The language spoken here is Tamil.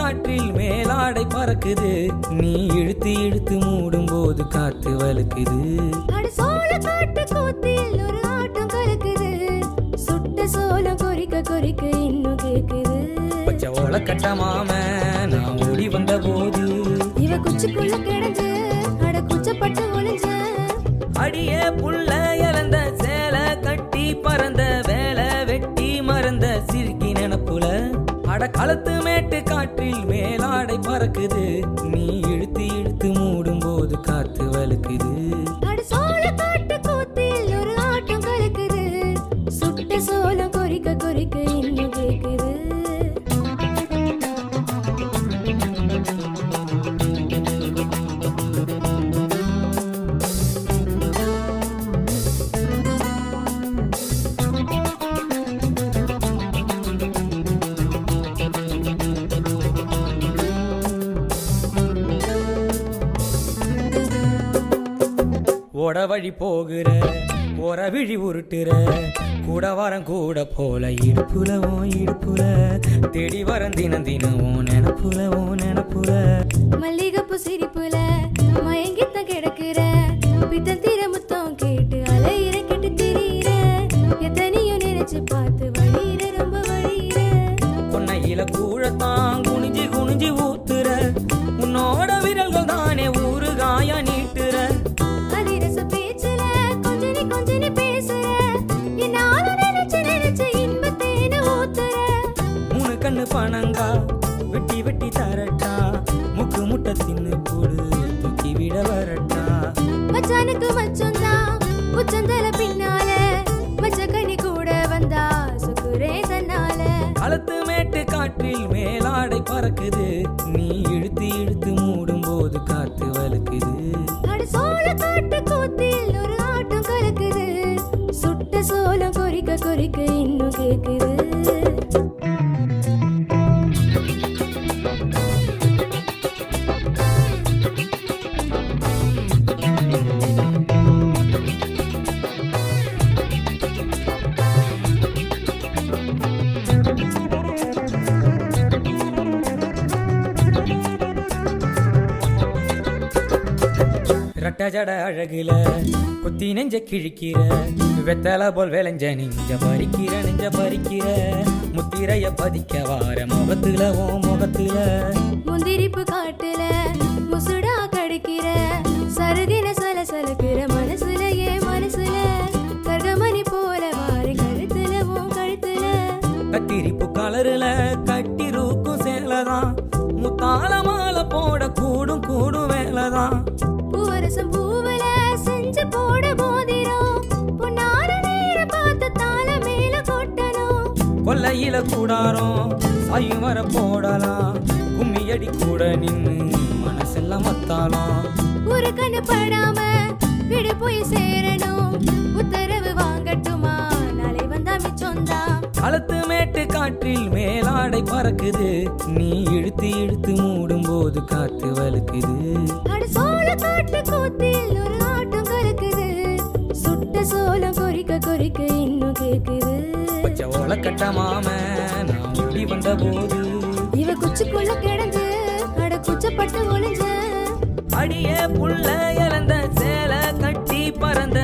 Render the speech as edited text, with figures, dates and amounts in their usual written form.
காற்றில் மேலாடை பறக்குது, நீ இழுத்து இழுத்து மூடும் போது காத்து வலுக்குது. சோள காட்டு கூத்தில் ஒரு ஆட்டம் கலக்குது, சுட்ட சோளம் கொறிக்க கொறிக்க இன்னும் கேக்குது. பச்சை ஓல கட்டமாம நான் ஓடி வந்த போது இவ குச்சிக்குள்ள கிடந்து அட குச்சப்பட்டு ஒளிஞ்ச. அடியே புள்ள இழந்த சேலை கட்டி பறந்த வேலை வெட்டி மறந்த சிரிக்கி நினப்புல. அட களத்து மேட்டு காற்றில் மேலாடை பறக்குது, நீ இழுத்து இழுத்து மூடும் போது காத்து வலுக்குது. சோள காட்டு கூத்தில் ஒரு ஆட்டம் கலக்குது, சுட்ட சோளம் கொறிக்க கொறிக்க இன்னும் கேக்குது. ஓட வழி போகிற ஓர விழி உருட்டுற, கூட வரம் கூட போல இடுப்புலவும் இடுப்புல, தேடி வரம் தினம் தினமும் நினப்புலவும் நினப்புல. மல்லிகப்பு சிரிப்புல மயங்கித்த கிடக்குற, பித்தத்திர முத்தம் கேட்டு அலையிற கெட்டு திரியிற, எத்தனையும் நினைச்சு பார்த்து வழியிற ரொம்ப வழியிற. பொன்னையில கூழத்தான் குனிஞ்சு குனிஞ்சு ஊத்துற, உன்னோட விரல்கள் தானே ஊறுகாயா நீட்டுற. அதிரச பேச்சுல கொஞ்சனி கொஞ்சனி பேசுற, என்னால நினைச்சு நினைச்சு இன்பத்தேன ஊத்துற. மூணு கண்ணு பணங்கா வெட்டி வெட்டி தரட்டா, முக்கு முட்டை தின்னு கூடு தூக்கி விட வரட்டா. மச்சானுக்கு மச்சந்தான் உச்சந்தல பின்னால, மச்ச கனி கூட வந்தா சுக்குரே தன்னால. களத்து மேட்டு காற்றில் மேலாடை பறக்குது, நீ இழுத்து இழுத்து மூடும் போது காத்து வலுக்குது. சோள காட்டு கூத்தில் ஒரு ஆட்டம் கலக்குது, சுட்ட சோளம் கொறிக்க கொறிக்க இன்னும் கேக்குது. ரெட்ட ஜட அழகுல குத்தி நெஞ்ச கிழிக்கிற, வெத்தலை போல் விளைஞ்ச நெஞ்ச பறிக்கிற நெஞ்ச பறிக்கிற, முத்திரைய பதிக்க வார முகத்துல ஓ முகத்துல. முந்திரிப்பு காட்டுல முசுடா கடிக்கிற, சருகின சலசலக்கிற மனசுல ஏ மனசுல, கர்கமணி போல வாரி கழுத்துல உன் கழுத்துல. கத்திரிப்பு கலருல கட்டி ரூக்கும் சேலதான், முத்தால மாலை போட கூடும் கூடும் வேலைதான். பூவரசம் பூவல செஞ்சு போட போதிரும், பொன்னார நேர பார்த்து தாள மேல கொட்டணும். கொல்லையில கூடாரம் சாயும் வர போடலாம், கும்மியடி கூட நின்னு மனசெல்லாம் மத்தாலாம். ஒரு கண்ணு படாம விடு போய் சேரணும், உத்தரவு வாங்கட்டுமா நாளை வந்தா மிச்சொந்தான். களத்து மேட்டு காற்றில் மேலாடை பறக்குது, நீ இழுத்து இழுத்து மூடும் போது காத்து வலுக்குது. சோள காட்டு கூத்தில் ஒரு ஆட்டம் கலக்குது, சுட்ட சோளம் கொறிக்க கொறிக்க இன்னும் கேக்குது. பச்சை ஓல கட்டமாம நான் ஓடி வந்த போது இவ குச்சிக்குள்ள கிடந்து அட குச்சப்பட்டு ஒளிஞ்ச. அடியே புள்ள இழந்த சேலை கட்டி பறந்த